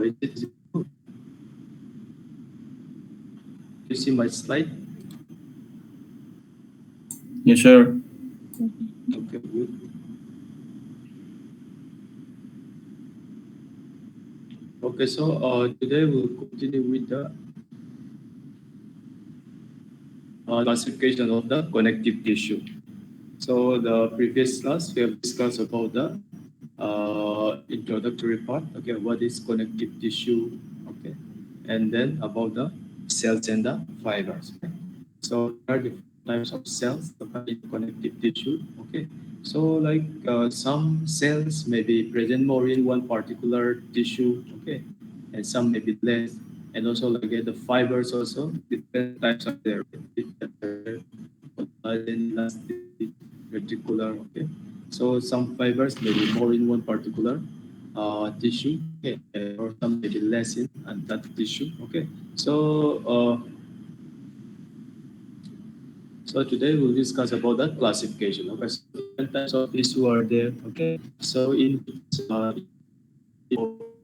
is it good? You see my slide? Yes, sir. Okay, good. Okay, so today we'll continue with the classification of the connective tissue. So the previous class we have discussed about the introductory part. Okay, what is connective tissue? Okay, and then about the cells and the fibers. Okay? So there are different types of cells in connective tissue. Okay, so like some cells may be present more in one particular tissue. Okay, and some may be less. And also like the fibers also different types of there. Collagen, elastic, reticular. Okay, so some fibers may be more in one particular tissue, okay, or some may be less in that tissue. Okay, so so today we'll discuss about the classification. Okay, so different types of tissue are there. Okay, so in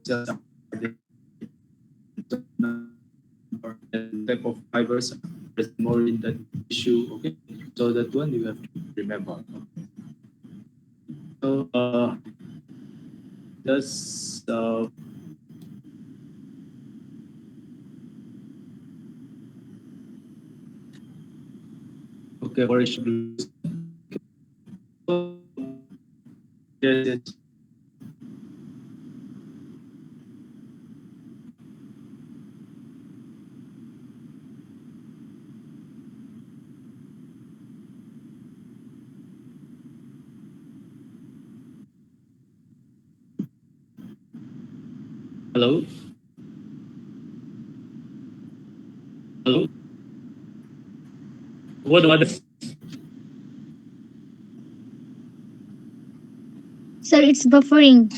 cells are there, and type of fibers are present more in that tissue. Okay, so that one you have to remember. Okay. So just okay, or it should be yes, yes. Hello, hello. What Sir, it's buffering.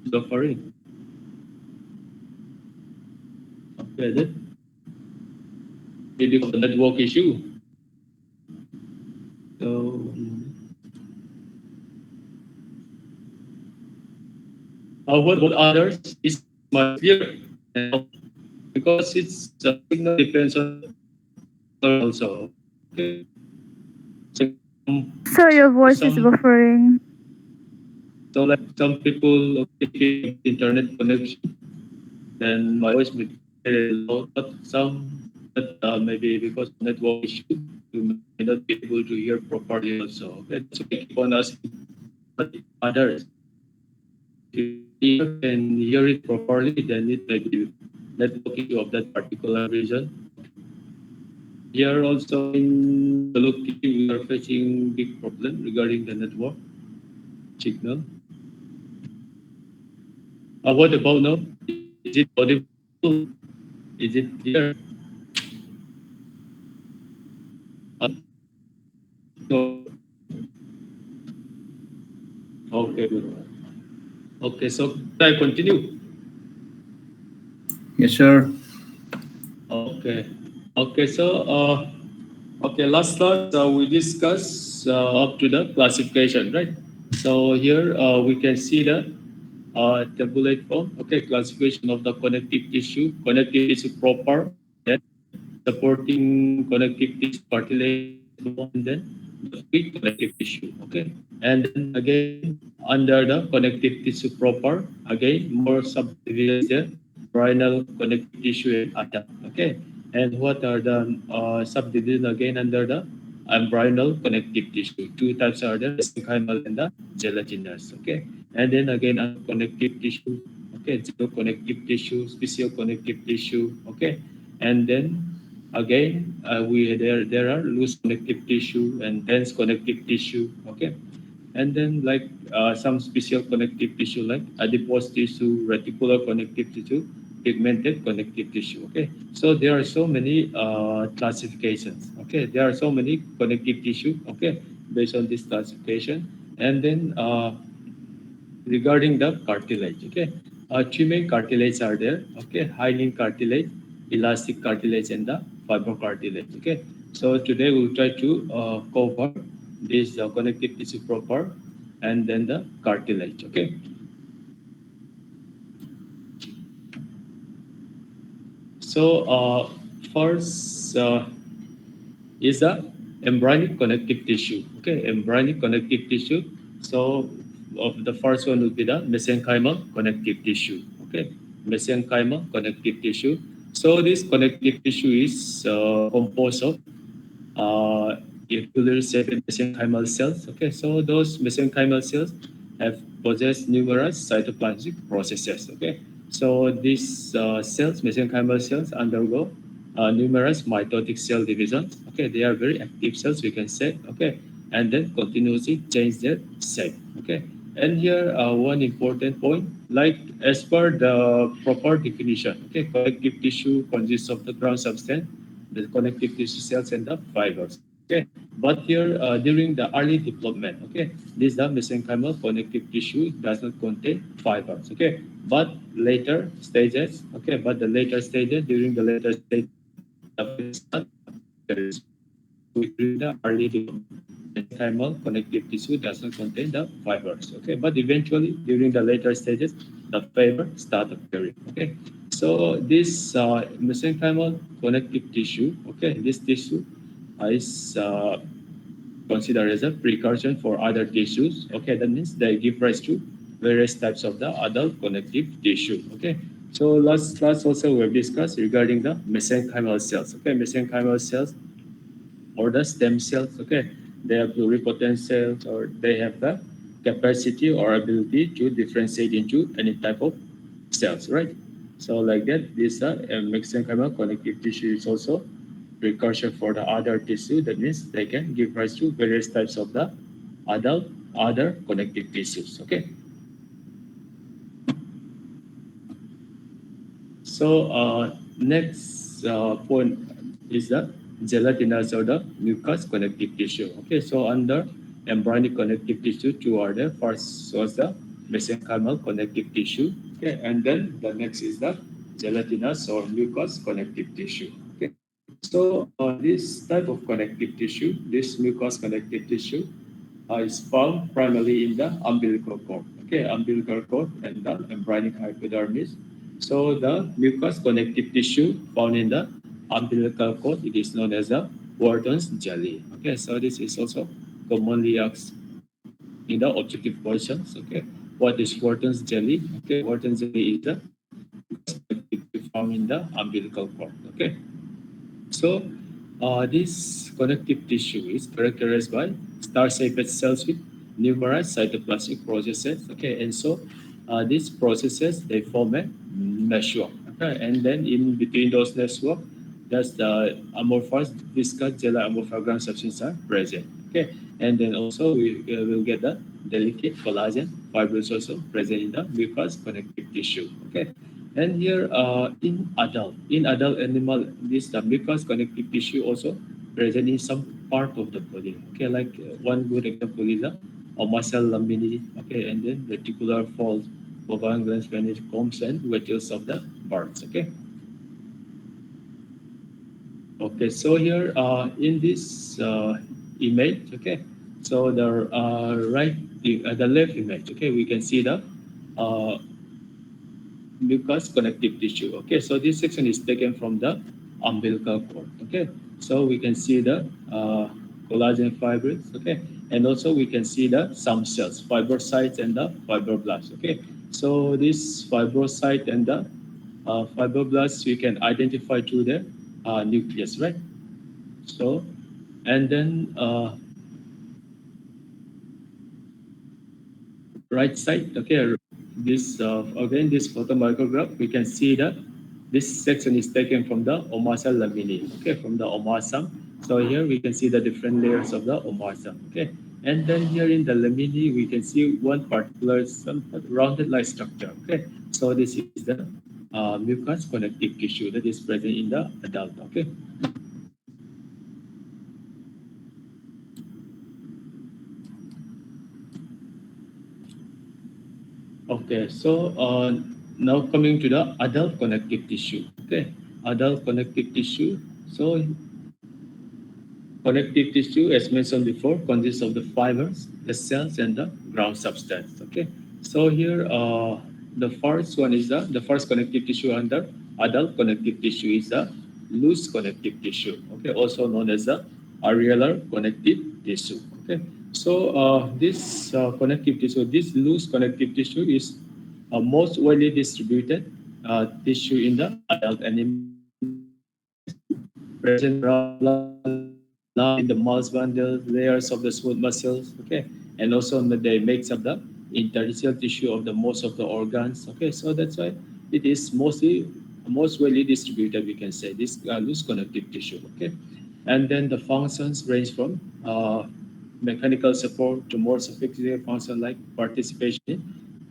suffering? Okay, that maybe the network issue. So what about others is much clearer because it's signal depends on also. Okay. So, Sir, your voice is some buffering. so like some people okay, internet connection, then my voice will be very low, but some but maybe because of network issue, you may not be able to hear properly also. Okay, so keep on asking others. If you can hear it properly, then it may be network issue of that particular region. Here also in Baluki, we are facing big problem regarding the network signal. What about now? Is it audible? Is it clear? No. Okay, good. Okay, so I continue. Yes, sir. Okay. Okay, so okay, last class we discussed up to the classification, right? So here we can see the tabulate form. Okay, classification of the connective tissue. Connective tissue proper, then supporting connective tissue cartilage, and then the fluid connective tissue. Okay, and then again under the connective tissue proper, again more subdivisions there, renal connective tissue and other. Okay, and what are the subdivision again under the embryonal connective tissue? Two types are there: mesenchymal and the gelatinous. Okay, and then again connective tissue. Okay, zero connective tissue, special connective tissue. Okay, and then again we there are loose connective tissue and dense connective tissue. Okay, and then like some special connective tissue like adipose tissue, reticular connective tissue, pigmented connective tissue. Okay, so there are so many classifications. Okay, there are so many connective tissue. Okay, based on this classification, and then regarding the cartilage. Okay, three main cartilages are there. Okay, hyaline cartilage, elastic cartilage, and the fibrocartilage. Okay, so today we'll try to cover this connective tissue proper and then the cartilage. Okay, So first is the embryonic connective tissue. Okay, embryonic connective tissue. So of the first one would be the mesenchymal connective tissue. Okay, mesenchymal connective tissue. So this connective tissue is composed of irregular shaped mesenchymal cells. Okay, so those mesenchymal cells have possess numerous cytoplasmic processes. Okay, so these cells, mesenchymal cells, undergo numerous mitotic cell divisions. Okay, they are very active cells, we can say. Okay, and then continuously change their shape. Okay, and here one important point, like as per the proper definition. Okay, connective tissue consists of the ground substance, the connective tissue cells, and the fibers. Okay, but here during the early development, okay, this the mesenchymal connective tissue does not contain fibers. Okay, but later stages, okay, but the later stages, during the later stage, the fibers start appearing. During the early development, mesenchymal connective tissue does not contain the fibers. Okay, but eventually during the later stages, the fiber start appearing. Okay, so this mesenchymal connective tissue, okay, this tissue is considered as a precursor for other tissues. Okay, that means they give rise to various types of the adult connective tissue. Okay, so last class also we have discussed regarding the mesenchymal cells. Okay, mesenchymal cells or the stem cells. Okay, they have pluripotent cells, or they have the capacity or ability to differentiate into any type of cells, right? So like that, this mesenchymal connective tissue is also precursor for the other tissue. That means they can give rise to various types of the adult other connective tissues. Okay. So next point is the gelatinous or the mucous connective tissue. Okay, so under embryonic connective tissue, two are there. First was the mesenchymal connective tissue. Okay, and then the next is the gelatinous or mucous connective tissue. Okay, so this type of connective tissue, this mucous connective tissue, is found primarily in the umbilical cord. Okay, umbilical cord and the embryonic hypodermis. So the mucous connective tissue found in the umbilical cord, it is known as the Wharton's jelly. Okay, so this is also commonly asked in the objective questions. Okay, what is Wharton's jelly? Okay, Wharton's jelly is the connective tissue found in the umbilical cord. Okay, so this connective tissue is characterized by star-shaped cells with numerous cytoplasmic processes. Okay, and so these processes they form a network. Okay, and then in between those network, there's the amorphous viscous gel amorphous ground substance are present. Okay, and then also we will get the delicate collagen fibrils also present in the mucous connective tissue. Okay, and here in adult animal, this the mucous connective tissue also present in some part of the body. Okay, like one good example is the muscle lamini. Okay, and then reticular folds, bovine glands, venous combs, and petals of the birds. Okay. Okay, so here in this image, okay, so the the left image, okay, we can see the uh, mucous connective tissue. Okay, so this section is taken from the umbilical cord. Okay, so we can see the collagen fibrils. Okay, and also we can see the some cells, fibrocytes and the fibroblasts. Okay, so this fibrocyte and the fibroblasts we can identify through the nucleus, right? So, and then right side, okay, this again this photomicrograph, we can see that this section is taken from the omasum lamini, okay, from the omasum. So here we can see the different layers of the omasum, okay, and then here in the lamini we can see one particular some rounded like structure, okay. So this is the mucous connective tissue that is present in the adult, okay. Okay, so now coming to the adult connective tissue. Okay, adult connective tissue. So connective tissue, as mentioned before, consists of the fibers, the cells, and the ground substance. Okay, so here the first one is the first connective tissue under adult connective tissue is a loose connective tissue, okay, also known as the areolar connective tissue. Okay, so this connective tissue, this loose connective tissue is most widely distributed tissue in the adult animals, present around in the mouse bundle, layers of the smooth muscles, okay, and also they makes up the interstitial tissue of the most of the organs, okay. So that's why it is most widely distributed. We can say this loose connective tissue, okay. And then the functions range from mechanical support to more sophisticated function like participation in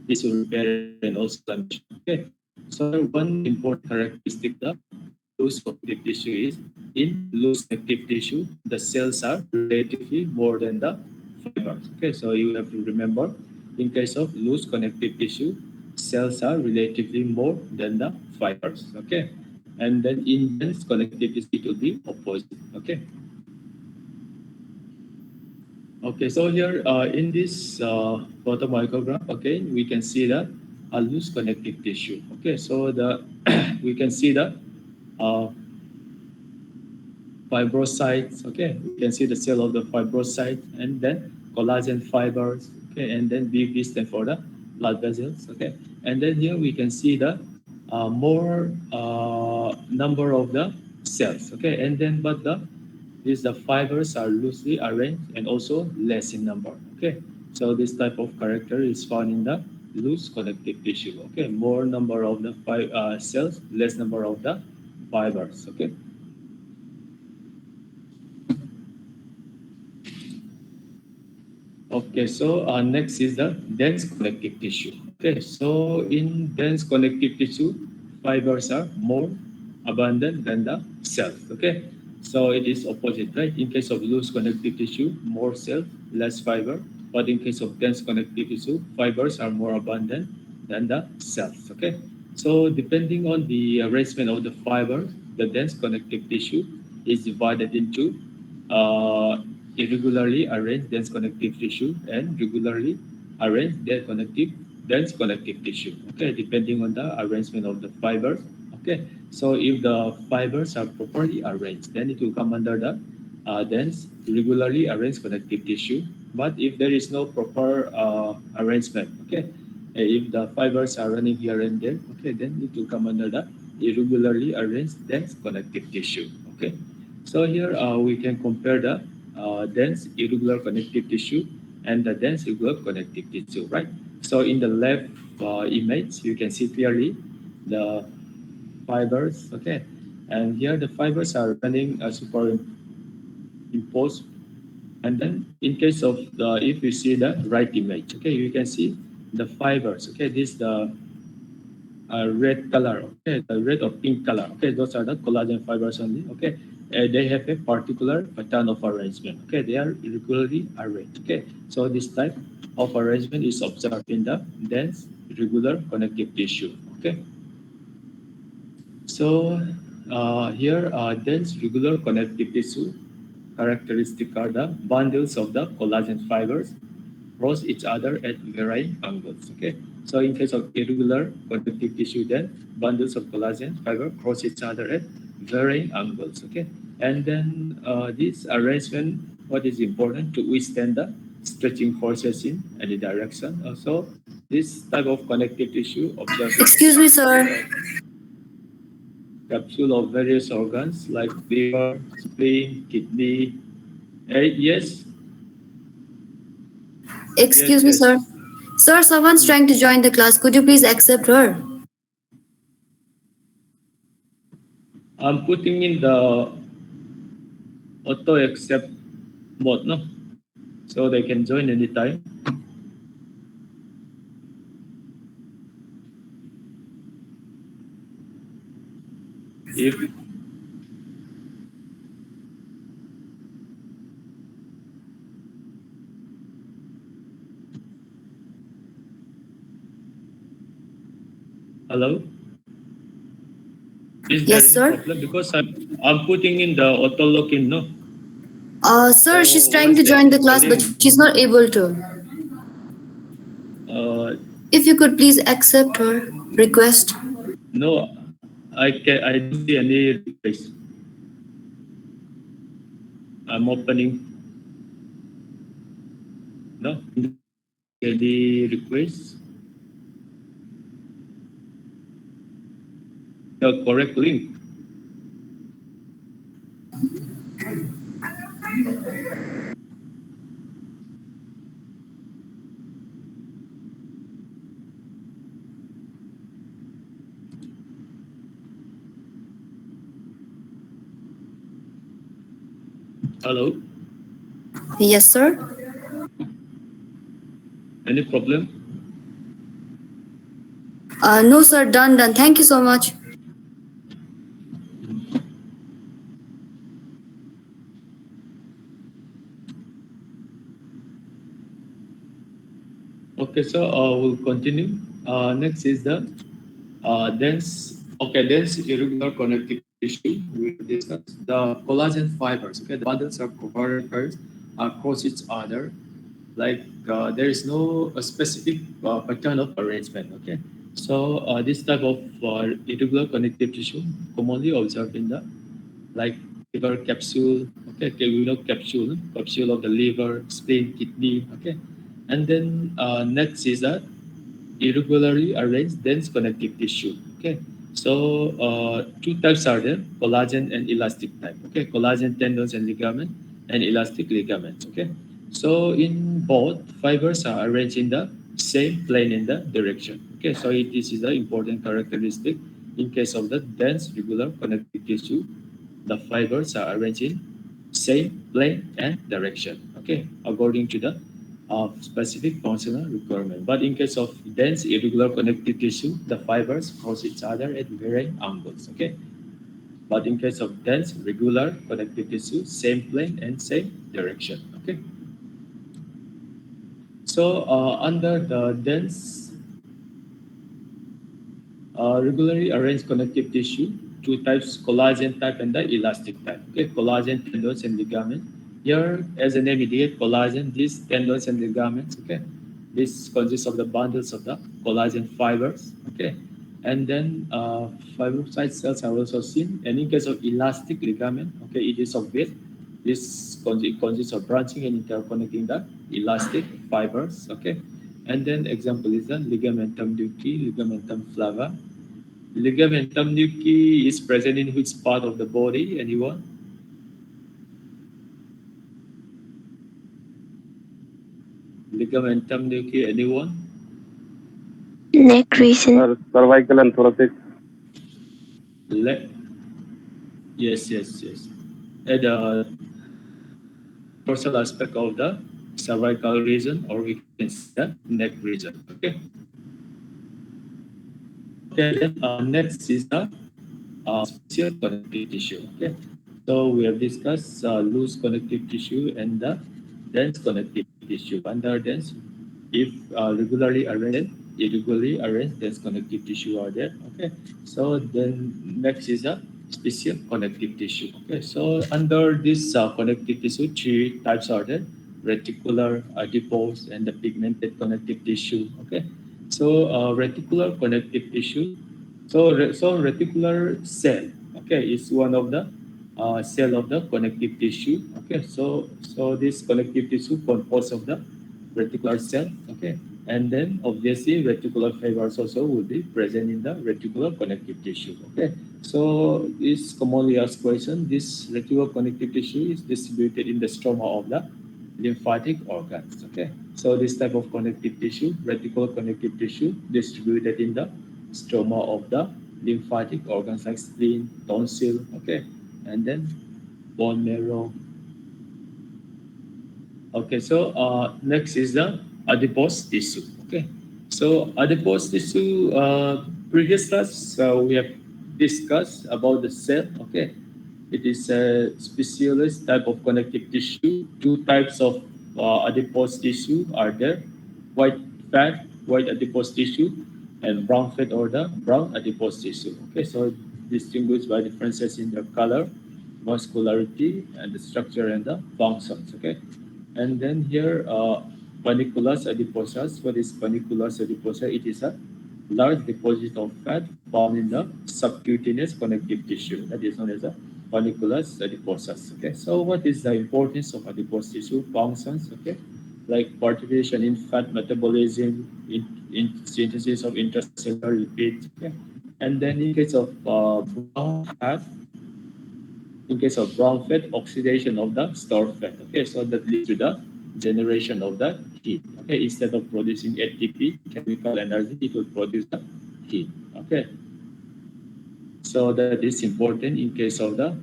tissue repair and also inflammation, okay. So one important characteristic of loose connective tissue is in loose connective tissue, the cells are relatively more than the fibers. Okay, so you have to remember, in case of loose connective tissue, cells are relatively more than the fibers. Okay, and then in dense connective tissue, it will be opposite. Okay. Okay, so here in this photomicrograph, okay, we can see that a loose connective tissue. Okay, so the we can see the uh, fibrocytes. Okay, we can see the cell of the fibrocyte, and then collagen fibers. Okay, and then BP stand for the blood vessels. Okay, and then here we can see the more number of the cells. Okay, and then but the fibers are loosely arranged and also less in number. Okay, so this type of character is found in the loose connective tissue. Okay, more number of the cells, less number of the fibers. Okay. Okay, so next is the dense connective tissue. Okay, so in dense connective tissue, fibers are more abundant than the cells. Okay, so it is opposite, right? In case of loose connective tissue, more cells, less fiber. But in case of dense connective tissue, fibers are more abundant than the cells. Okay, so depending on the arrangement of the fiber, the dense connective tissue is divided into irregularly arranged dense connective tissue and regularly arranged dense connective tissue. Okay, depending on the arrangement of the fibers. Okay, so if the fibers are properly arranged, then it will come under the dense regularly arranged connective tissue. But if there is no proper arrangement, okay, if the fibers are running here and there, okay, then it will come under the irregularly arranged dense connective tissue. Okay, so here we can compare the dense irregular connective tissue and the dense regular connective tissue, right? So in the left image, you can see clearly the fibers, okay? And here the fibers are running superimposed. And then in case of if you see the right image, okay, you can see the fibers, okay? This is the red color, okay, the red or pink color, okay, those are the collagen fibers only, okay. They have a particular pattern of arrangement, okay, they are irregularly arranged, okay. So this type of arrangement is observed in the dense regular connective tissue, okay. So here dense regular connective tissue characteristic are the bundles of the collagen fibers cross each other at varying angles. Okay, so in case of irregular connective tissue, then bundles of collagen fiber cross each other at varying angles. Okay, and then this arrangement, what is important to withstand the stretching forces in any direction. Also, this type of connective tissue observed. Excuse me, sir. Capsule of various organs like liver, spleen, kidney. Yes. Excuse me, sir. Sir, someone's trying to join the class. Could you please accept her? I'm putting in the auto accept mode, no? So they can join anytime. If hello? Is there Yes, any sir. problem? Because I'm putting in the auto login, no? Sir, she's So trying to join the class, but she's not able to. Uh, If you could please accept her request. no, I don't see any request. I'm opening. No, any request? The correct link. Hello. Yes, sir. Any problem? No, sir. Done. Thank you so much. Okay, so we'll continue. Next is the dense. Okay, dense irregular connective tissue. We will discuss the collagen fibers. Okay, the bundles of covalent pairs across each other. Like there is no a specific pattern of arrangement. Okay, so this type of irregular connective tissue commonly observed in the like liver capsule. Okay, we know capsule of the liver, spleen, kidney. Okay, and then next is that irregularly arranged dense connective tissue. Okay, so two types are there: collagen and elastic type. Okay, collagen tendons and ligament, and elastic ligaments. Okay, so in both, fibers are arranged in the same plane in the direction. Okay, so this is the important characteristic. In case of the dense regular connective tissue, the fibers are arranged in same plane and direction. Okay, according to the specific functional requirement. But in case of dense irregular connective tissue, the fibers cross each other at varying angles. Okay. But in case of dense regular connective tissue, same plane and same direction. Okay. So under the dense regularly arranged connective tissue, two types, collagen type and the elastic type. Okay, collagen tendons and ligaments. Here, as the name indicates, collagen, these tendons and ligaments. Okay, this consists of the bundles of the collagen fibers. Okay, and then fibrocyte cells are also seen. And in case of elastic ligament, okay, it is of width. This consists of branching and interconnecting the elastic fibers. Okay, and then example is the ligamentum nuchae, ligamentum flava. Ligamentum nuchae is present in which part of the body? Anyone? Ligamentum nuchae, anyone? Neck region. Cervical and thoracic. Yes. At the dorsal aspect of the cervical region, or we can say the neck region. Okay. Okay. Then next is the special connective tissue. Okay. So we have discussed loose connective tissue and the dense connective tissue. Under dense, if irregularly arranged dense connective tissue are there. Okay. So then next is a special connective tissue. Okay. So under this connective tissue, three types are there: reticular, adipose, and the pigmented connective tissue. Okay. So reticular connective tissue. So reticular cell. Okay, is one of the cell of the connective tissue. Okay, so this connective tissue composed of the reticular cell. Okay, and then obviously reticular fibers also will be present in the reticular connective tissue. Okay, so this commonly asked question: this reticular connective tissue is distributed in the stroma of the lymphatic organs. Okay, so this type of connective tissue, reticular connective tissue, distributed in the stroma of the lymphatic organs like spleen, tonsil. Okay, and then bone marrow. Okay, so next is the adipose tissue. Okay, so adipose tissue, previous class we have discussed about the cell. Okay, it is a specialized type of connective tissue. Two types of adipose tissue are there: white fat, white adipose tissue, and brown fat or the brown adipose tissue. Okay, so distinguished by differences in their color, muscularity, and the structure and the functions. Okay, and then here, panniculus adiposus. What is panniculus adiposa? It is a large deposit of fat found in the subcutaneous connective tissue that is known as the folliculus adiposus. Okay, so what is the importance of adipose tissue functions? Okay, like participation in fat metabolism, in synthesis of intracellular lipids. Okay, and then in case of brown fat, oxidation of the stored fat. Okay, so that leads to the generation of the heat. Okay, instead of producing ATP, chemical energy, it will produce the heat. Okay, so that is important in case of the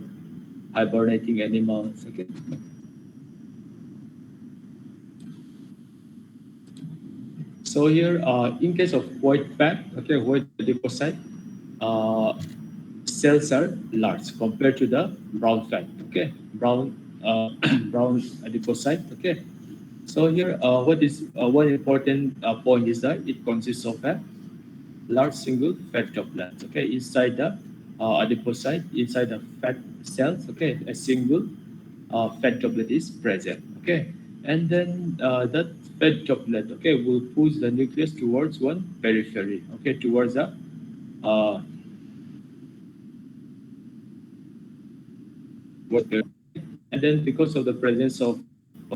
hibernating animals. Okay. So here, in case of white fat, okay, white adipocyte, uh, cells are large compared to the brown fat. Okay, brown adipocyte. Okay, so here, what is one important point is that it consists of a large single fat droplet. Okay, inside the adipocyte, inside the fat cells. Okay, a single fat droplet is present. Okay, and then that fat droplet, okay, will push the nucleus towards one periphery. Okay, towards the uh, water. And then because of the presence of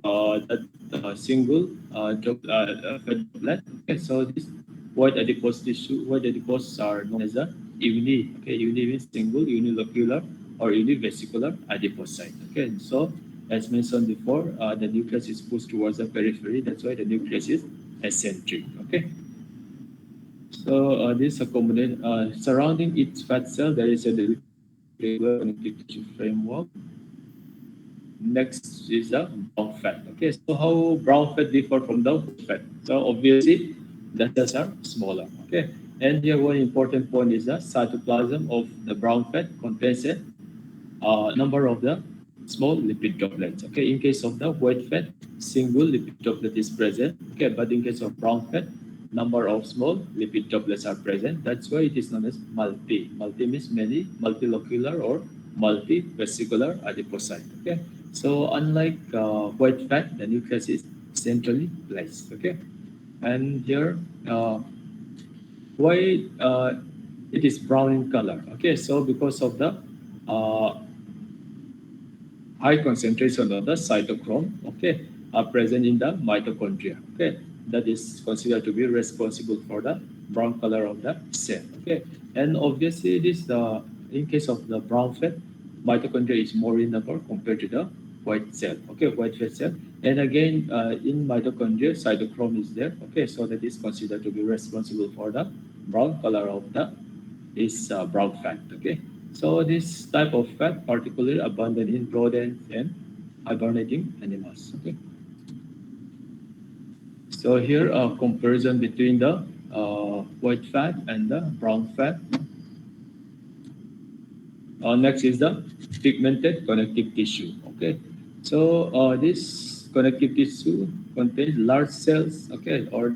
that single fat droplet, okay, so this white adipose tissue, white adipose are known as a uni. Okay, uni means single, unilocular, or univesicular adipocyte. Okay, so as mentioned before, the nucleus is pushed towards the periphery. That's why the nucleus is eccentric. Okay. So this accommodate surrounding each fat cell, there is a regular connective tissue framework. Next is the brown fat. Okay, so how brown fat differ from the white fat? So obviously, the cells are smaller. Okay, and here one important point is the cytoplasm of the brown fat contains a number of the small lipid droplets. Okay, in case of the white fat, single lipid droplet is present. Okay, but in case of brown fat, number of small lipid droplets are present. That's why it is known as multi. Multi means many, multilocular or multivesicular adipocyte. Okay, so unlike white fat, the nucleus is centrally placed. Okay, and here why it is brown in color. Okay, so because of the uh, high concentration of the cytochrome, okay, are present in the mitochondria. Okay, that is considered to be responsible for the brown color of the cell. Okay, and obviously this in case of the brown fat, mitochondria is more in number compared to the white cell. Okay, white fat cell. And again, in mitochondria, cytochrome is there. Okay, so that is considered to be responsible for the brown color of the brown fat. Okay. So this type of fat particularly abundant in rodents and hibernating animals. Okay. So here a comparison between the white fat and the brown fat. Next is the pigmented connective tissue. Okay. So this connective tissue contains large cells. Okay, or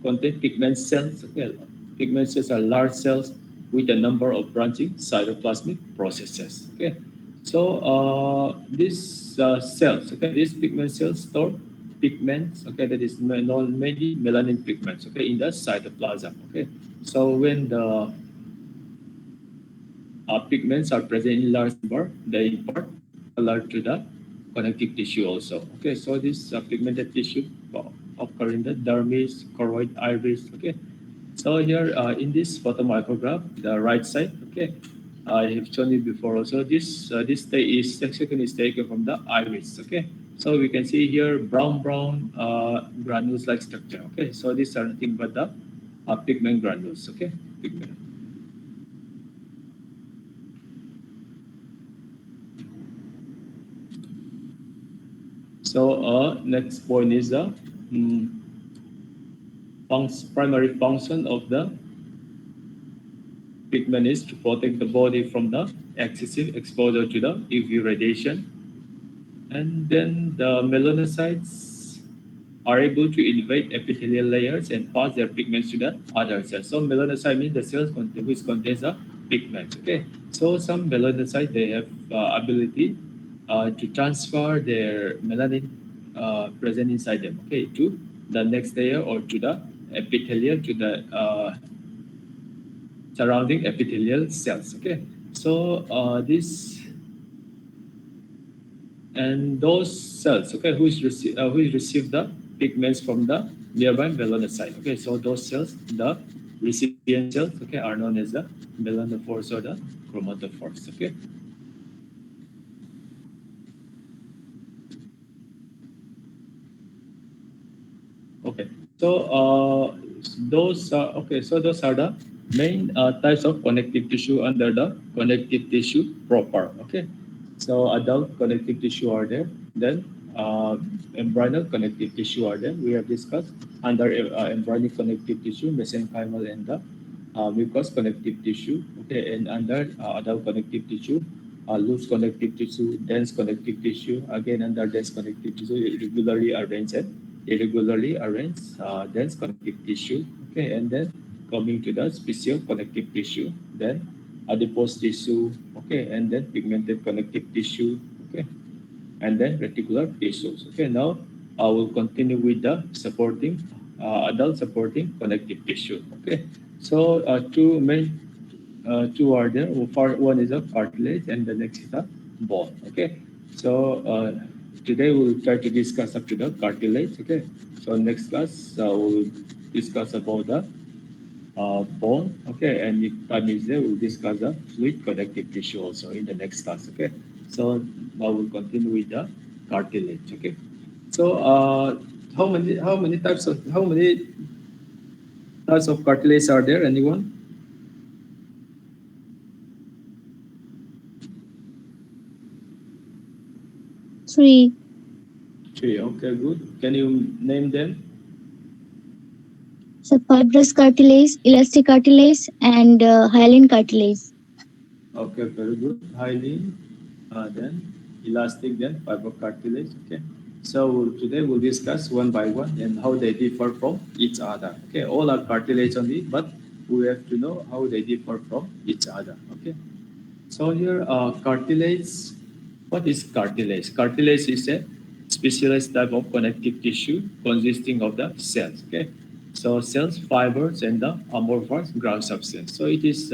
contain pigment cells. Okay, pigment cells are large cells with a number of branching cytoplasmic processes. Okay, so these cells, okay, these pigment cells store pigments, okay, that is mainly melanin pigments, okay, in the cytoplasm. Okay, so when the pigments are present in large number, they impart color to the connective tissue also. Okay, so this pigmented tissue occur in the dermis, choroid, iris. Okay, so here in this photomicrograph, the right side, okay, I have shown you before also. This section is taken from the iris. Okay, so we can see here brown granules like structure. Okay, so these are nothing but the pigment granules. Okay, pigment. So next point is the primary function of the pigment is to protect the body from the excessive exposure to the UV radiation. And then the melanocytes are able to invade epithelial layers and pass their pigments to the other cells. So melanocyte means the cells which contains the pigments. Okay. So some melanocytes, they have ability to transfer their melanin present inside them, okay, to the next layer or to the epithelium, to the surrounding epithelial cells. Okay, so this and those cells, okay, who receive the pigments from the nearby melanocyte. Okay, so those cells, the recipient cells, okay, are known as the melanophores or the chromatophores. Okay. Okay, so those are okay. So those are the main types of connective tissue under the connective tissue proper. Okay, so adult connective tissue are there. Then embryonal connective tissue are there. We have discussed under embryonic connective tissue, mesenchymal and the mucous connective tissue. Okay, and under adult connective tissue, loose connective tissue, dense connective tissue. Again, under dense connective tissue, irregularly arranged dense connective tissue. Okay, and then coming to the special connective tissue, then adipose tissue. Okay, and then pigmented connective tissue. Okay, and then reticular tissues. Okay, now I will continue with the supporting adult supporting connective tissue. Okay, so two are there. One is a cartilage and the next is a bone. Okay, so today we'll try to discuss up to the cartilage. Okay, so next class we'll discuss about the bone. Okay, and if time is there, we'll discuss the fluid connective tissue also in the next class. Okay, so now we'll continue with the cartilage. Okay, so how many types of cartilage are there? Anyone? 3. 3. Okay, good. Can you name them? So fibrous cartilage, elastic cartilage, and hyaline cartilage. Okay, very good. Hyaline, then elastic, then fibrocartilage. Okay. So today we'll discuss one by one and how they differ from each other. Okay, all are cartilage only, but we have to know how they differ from each other. Okay. So here, cartilage. What is cartilage? Cartilage is a specialized type of connective tissue consisting of the cells. Okay. So cells, fibers, and the amorphous ground substance. So it is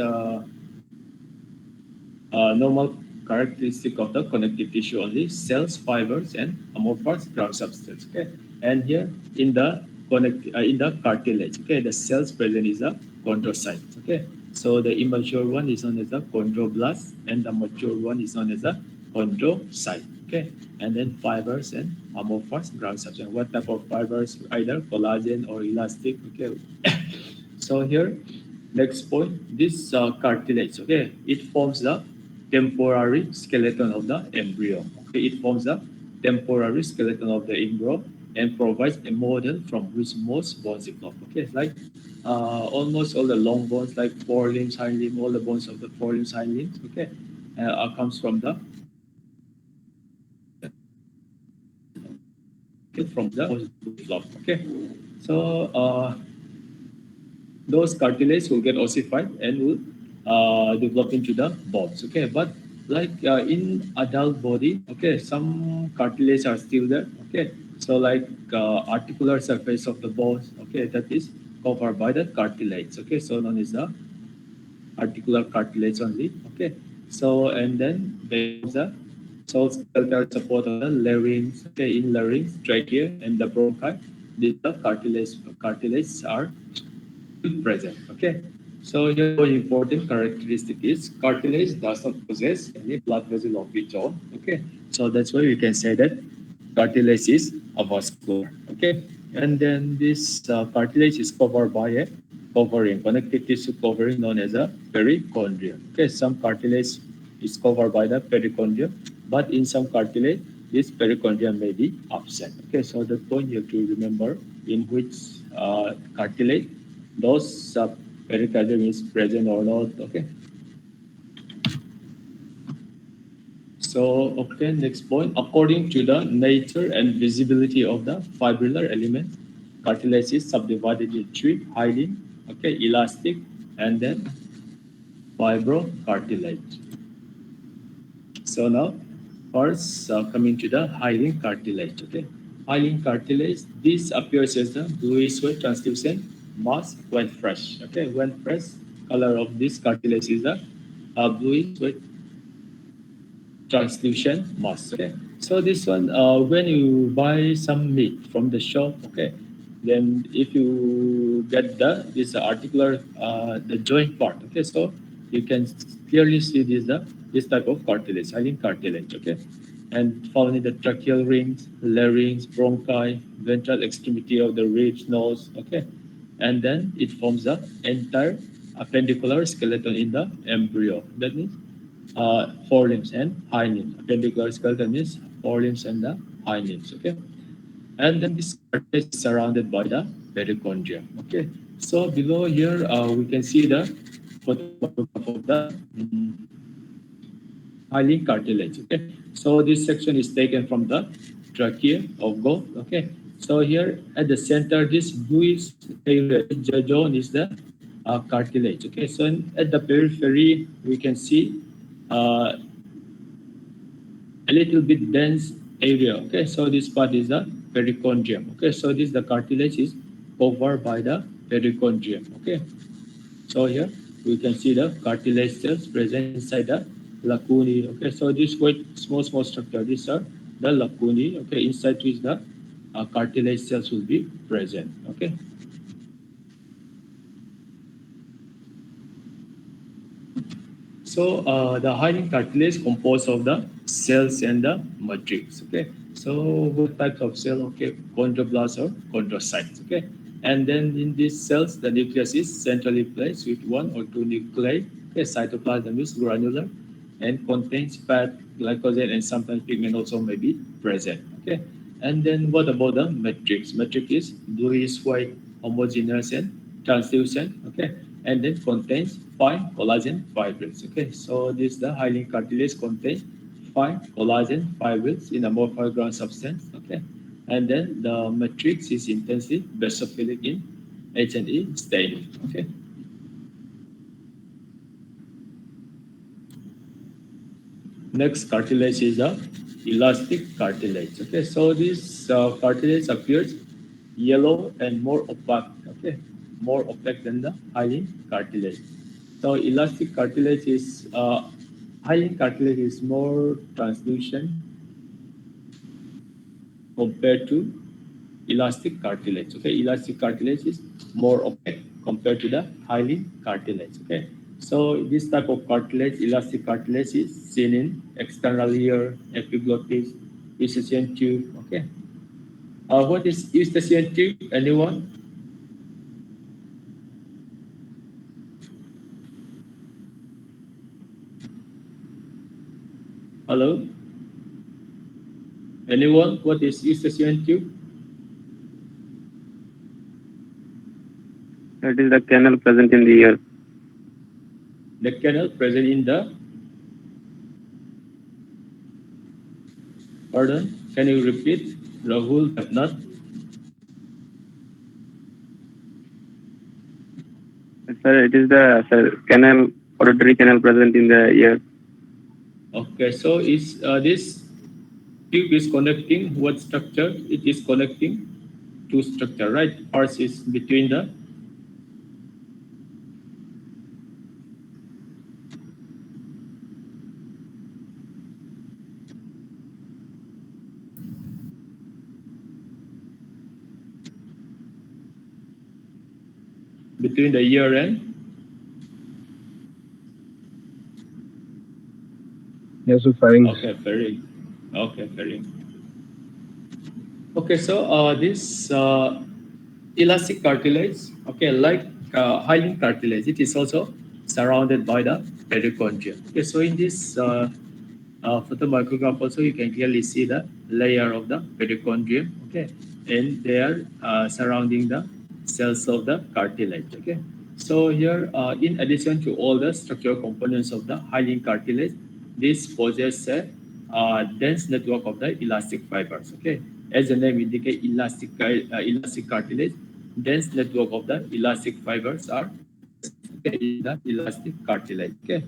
normal characteristic of the connective tissue only: cells, fibers, and amorphous ground substance. Okay, and here in the cartilage, okay, the cells present is a chondrocyte. Okay, so the immature one is known as a chondroblast, and the mature one is known as a chondrocyte. Okay, and then fibers and amorphous ground substance. What type of fibers? Either collagen or elastic. Okay, so here next point, this cartilage. Okay, it forms the temporary skeleton of the embryo. Okay, it forms the temporary skeleton of the embryo and provides a model from which most bones develop. Okay, like almost all the long bones, like forelimbs, hind limb, all the bones of the forelimbs, hind limbs. Okay, comes from the bones develop. Okay, so those cartilage will get ossified and will develop into the bones. Okay, but like in adult body, okay, some cartilage are still there. Okay, so like articular surface of the bones, okay, that is covered by the cartilage. Okay, so known as the articular cartilage only. Okay, so and then there's the skeletal support of the larynx. Okay, in larynx, trachea, and the bronchi, these cartilage are present. Okay, so here one important characteristic is cartilage does not possess any blood vessel of its own. Okay, so that's why we can say that cartilage is avascular. Okay, and then this cartilage is covered by a covering, connective tissue covering known as a perichondrium. Okay, some cartilage is covered by the perichondrium, but in some cartilage, this perichondrium may be absent. Okay, so the point you have to remember in which cartilage those pericardium is present or not. Okay, so okay, next point, according to the nature and visibility of the fibrillar element, cartilage is subdivided into 3: hyaline, okay, elastic, and then fibrocartilage. So now first coming to the hyaline cartilage. Okay, hyaline cartilage, this appears as the bluish white translucent mass when fresh. Okay, when fresh, color of this cartilage is the bluish with translucent mass. Okay, so this one, when you buy some meat from the shop, okay, then if you get this articular the joint part, okay, so you can clearly see this type of cartilage, hyaline cartilage, okay, and found in the tracheal rings, larynx, bronchi, ventral extremity of the ribs, nose, okay, and then it forms the entire appendicular skeleton in the embryo. That means forelimbs and hind limbs. Appendicular skeleton means forelimbs and the hind limbs. Okay, and then this cartilage is surrounded by the perichondrium. Okay, so below here we can see the photograph of the hyaline cartilage. Okay, so this section is taken from the trachea of goat. Okay, so here at the center, this bluish area zone is the cartilage. Okay, so at the periphery we can see a little bit dense area. Okay, so this part is the perichondrium. Okay, so this the cartilage is covered by the perichondrium. Okay, so here we can see the cartilage cells present inside the lacunae. Okay, so this quite small structure. These are the lacunae. Okay, inside which the cartilage cells will be present. Okay. So the hyaline cartilage composed of the cells and the matrix. Okay. So what types of cell? Okay, chondroblasts or chondrocytes. Okay. And then in these cells, the nucleus is centrally placed with one or two nuclei. Okay, cytoplasm is granular and contains fat, glycogen, and sometimes pigment also may be present. Okay. And then what about the matrix? Matrix is bluish white, homogeneous and translucent. Okay. And then contains fine collagen fibrils. Okay, so this the hyaline cartilage contains fine collagen fibrils in a morphoid ground substance. Okay, and then the matrix is intensely basophilic in H&E staining. Okay. Next cartilage is the elastic cartilage. Okay, so this cartilage appears yellow and more opaque. Okay, more opaque than the hyaline cartilage. So elastic cartilage is hyaline cartilage is more translucent compared to elastic cartilage. Okay, elastic cartilage is more opaque compared to the hyaline cartilage. Okay, so this type of cartilage, elastic cartilage, is seen in external ear, epiglottis, Eustachian tube. Okay, what is Eustachian tube? Anyone? Hello? Anyone? What is Eustachian tube? That is the canal present in the ear. The canal present in the... Pardon? Can you repeat? Rahul Bhatnath? Sir, it is the canal, auditory canal present in the ear. Okay, so is this tube is connecting what structure? It is connecting two structure, right? First is between the ear and Yes, pharynx. okay, pharynx. Okay, pharynx. Okay, so this elastic cartilage, okay, like hyaline cartilage, it is also surrounded by the perichondrium. Okay, so in this photomicrograph also you can clearly see the layer of the perichondrium. Okay, and they are surrounding the cells of the cartilage. Okay, so here in addition to all the structural components of the hyaline cartilage, this possesses a dense network of the elastic fibers. Okay, as the name indicates, elastic cartilage, dense network of the elastic fibers are in the elastic cartilage. Okay.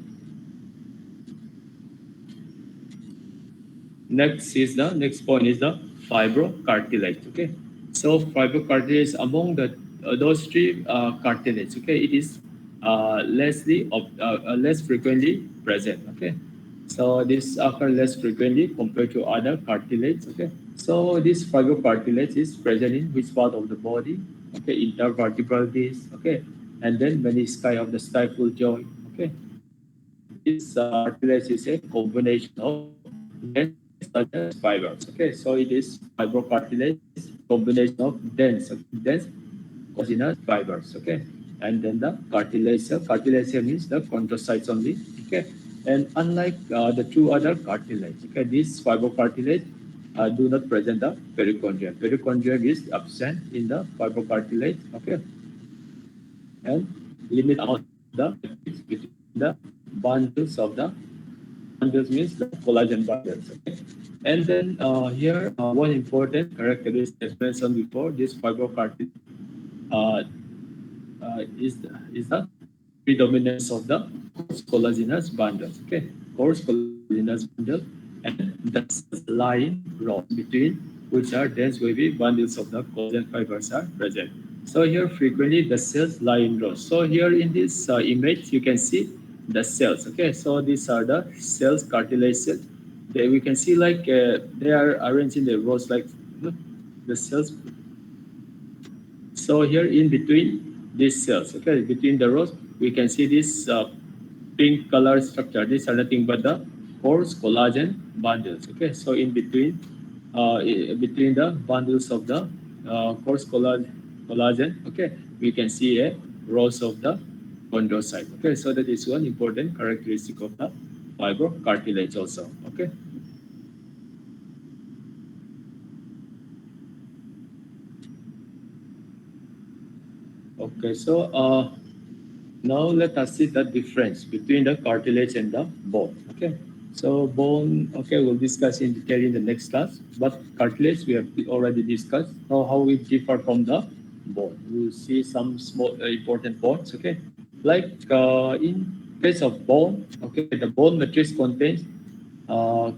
Next point is the fibrocartilage. Okay, so fibrocartilage is among the those three cartilage. Okay, it is less frequently present. Okay, so this occur less frequently compared to other cartilage. Okay, so this fibrocartilage is present in which part of the body? Okay, intervertebral disc. Okay, and then menisci of the stifle joint. Okay, this cartilage is a combination of dense such as fibers. Okay, so it is fibrocartilage combination of dense collagenous fibers. Okay, and then the cartilage. Cartilage means the chondrocytes only. Okay, and unlike the two other cartilage, okay, this fibrocartilage do not present the perichondrium. Perichondrium is absent in the fibrocartilage. Okay, and limit out the between the bundles of the bundles means the collagen bundles. Okay, and then here one important characteristic as mentioned before, this fibrocartilage uh, is the predominance of the collagenous bundles. Okay, coarse collagenous bundle and the line rods between which are dense wavy bundles of the collagen fibers are present. So here frequently the cells lie in rows. So here in this image you can see the cells. Okay, so these are the cells, cartilage cells. We can see like they are arranged in the rows like the cells. So here in between these cells, okay, between the rows, we can see this pink color structure. These are nothing but the coarse collagen bundles. Okay, so in between, between the bundles of the coarse collagen, okay, we can see a rows of the chondrocyte. Okay, so that is one important characteristic of the fibrocartilage also. Okay. Okay, so now let us see the difference between the cartilage and the bone. Okay, so bone, okay, we'll discuss in detail in the next class. But cartilage we have already discussed. Now how we differ from the bone. We'll see some small important points. Okay, like in case of bone, okay, the bone matrix contains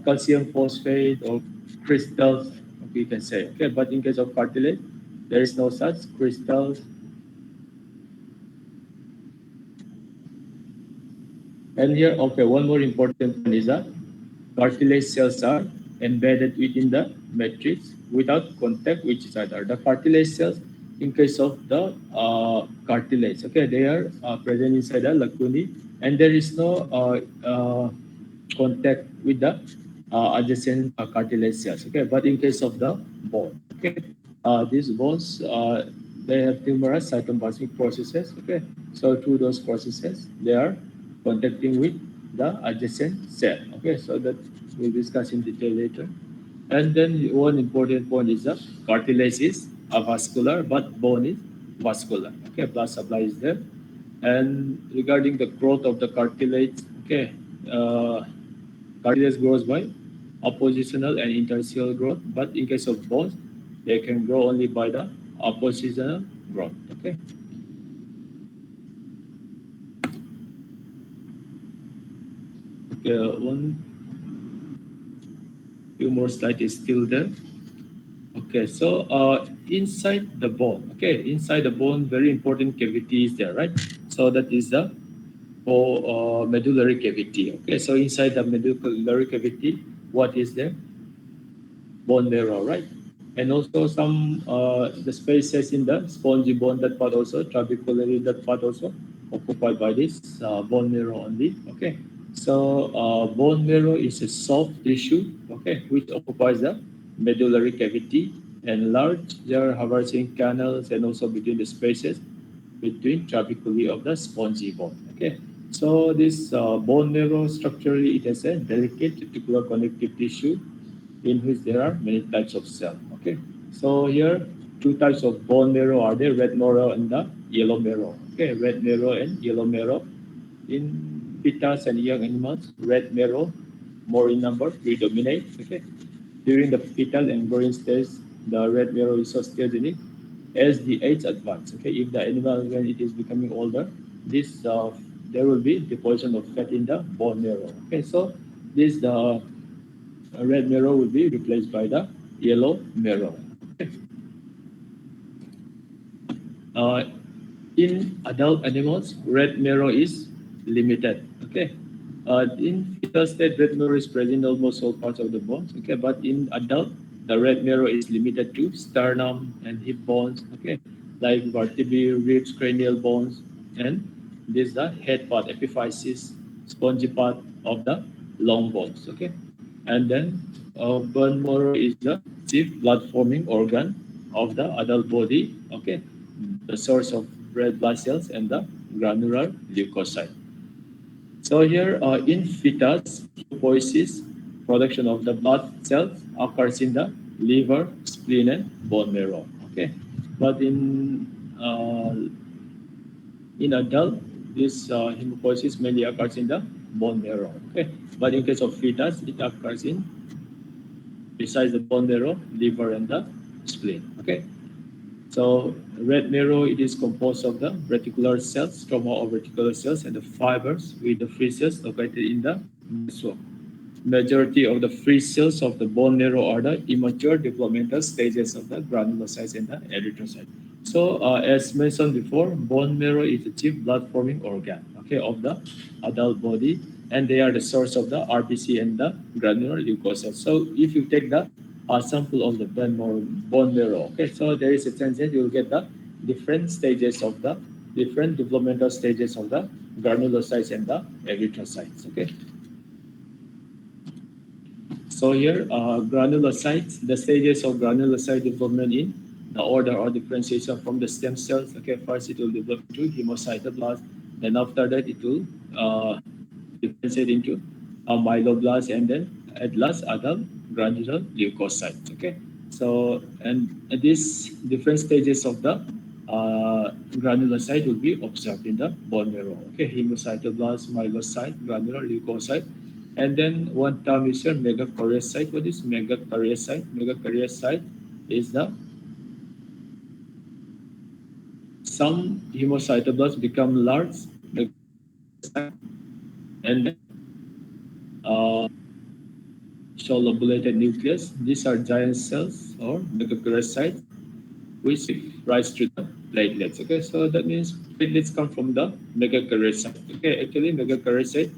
calcium phosphate or crystals. Okay, you can say. Okay, but in case of cartilage, there is no such crystals. And here, okay, one more important one is that cartilage cells are embedded within the matrix without contact with each other. The cartilage cells, in case of the cartilage, okay, they are present inside the lacunae, and there is no contact with the adjacent cartilage cells. Okay, but in case of the bone, okay, these bones they have numerous cytoplasmic processes. Okay, so through those processes, they are contacting with the adjacent cell. Okay, so that we'll discuss in detail later. And then one important point is that cartilage is avascular, but bone is vascular. Okay, blood supply is there. And regarding the growth of the cartilage, okay, cartilage grows by oppositional and interstitial growth, but in case of bones, they can grow only by the oppositional growth. Okay. Okay, one few more slides is still there. Okay, so inside the bone, okay, inside the bone, very important cavity is there, right? So that is the medullary cavity. Okay, so inside the medullary cavity, what is there? Bone marrow, right? And also some the spaces in the spongy bone, that part also, trabeculary, that part also occupied by this bone marrow only. Okay, so bone marrow is a soft tissue, okay, which occupies the medullary cavity and large there Haversing canals and also between the spaces between trabeculae of the spongy bone. Okay, so this bone marrow structurally it has a delicate reticular connective tissue in which there are many types of cells. Okay, so here two types of bone marrow are there: red marrow and the yellow marrow. Okay, red marrow and yellow marrow. In fetus and young animals, red marrow more in number predominate. Okay, during the fetal and growing stage, the red marrow is osteogenic. As the age advances, okay, if the animal when it is becoming older, this there will be deposition of fat in the bone marrow. Okay, so this the red marrow will be replaced by the yellow marrow. Okay. in adult animals, red marrow is limited. Okay. In fetal state, red marrow is present in almost all parts of the bones. Okay, but in adult, the red marrow is limited to sternum and hip bones. Okay, like vertebrae, ribs, cranial bones, and this is the head part, epiphysis, spongy part of the long bones. Okay, and then bone marrow is the chief blood-forming organ of the adult body. Okay, the source of red blood cells and the granular leukocyte. So here in fetus, poiesis, production of the blood cells occurs in the liver, spleen, and bone marrow. Okay, but in adult, this hematopoiesis mainly occurs in the bone marrow. Okay, but in case of fetus, it occurs in besides the bone marrow, liver, and the spleen. Okay. So red marrow, it is composed of the reticular cells, stroma of reticular cells, and the fibers with the free cells located in the meso. Majority of the free cells of the bone marrow are the immature developmental stages of the granulocytes and the erythrocyte. So as mentioned before, bone marrow is the chief blood-forming organ, okay, of the adult body, and they are the source of the RBC and the granular leukocytes. So if you take the sample of the bone marrow, okay, so there is a chance that you will get the different stages of the different developmental stages of the granulocytes and the erythrocytes. Okay. So here, granulocytes, the stages of granulocyte development in the order or differentiation from the stem cells. Okay, first it will develop into hemocytoblast, then after that it will differentiate into myeloblasts, and then at last adult granular leukocytes. Okay, so and these different stages of the granulocyte will be observed in the bone marrow. Okay, hemocytoblast, myelocyte, granular leukocyte. And then one term is here, megakaryocyte. What is megakaryocyte? Megakaryocyte is the some hemocytoblasts become large and show lobulated nucleus. These are giant cells or megakaryocytes, which rise to the platelets. Okay, so that means platelets come from the megakaryocyte. Okay, actually megakaryocyte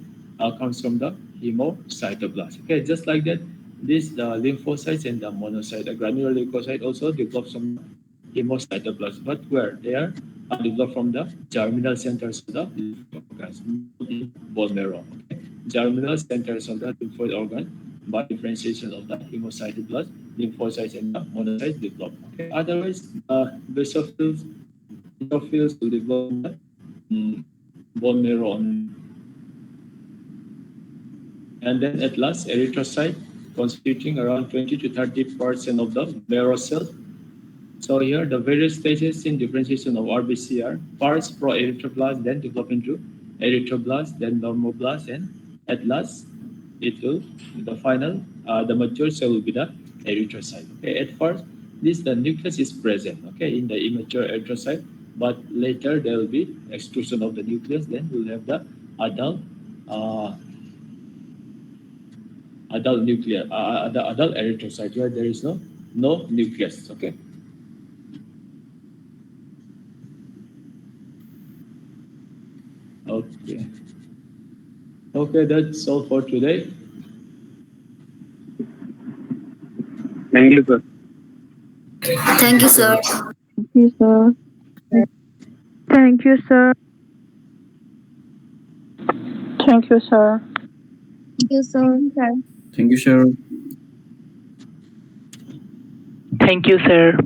comes from the hemocytoblast. Okay, just like that, this the lymphocytes and the monocyte, the granular leukocyte also develops from hemocytoblast, but where they are developed from the germinal centers of the lymphoid organs, bone marrow. Okay? Germinal centers of the lymphoid organ by differentiation of the hemocytoblast, lymphocytes, and the monocytes develop. Okay? Otherwise, basophils will develop the bone marrow on. And then at last, erythrocyte constituting around 20 to 30% of the marrow cell. So here the various stages in differentiation of RBC are first pro-erythroblast, then develop into erythroblast, then normoblast, and at last it will the final the mature cell will be the erythrocyte. Okay, at first the nucleus is present, okay, in the immature erythrocyte, but later there will be extrusion of the nucleus. Then we'll have the adult nuclear, the adult erythrocyte where there is no nucleus. Okay. Okay. Okay, that's all for today. Thank you, sir. Thank you, sir. Thank you, sir. Thank you, sir. Thank you, sir. Thank you, sir. Thank you, sir. Thank you, sir.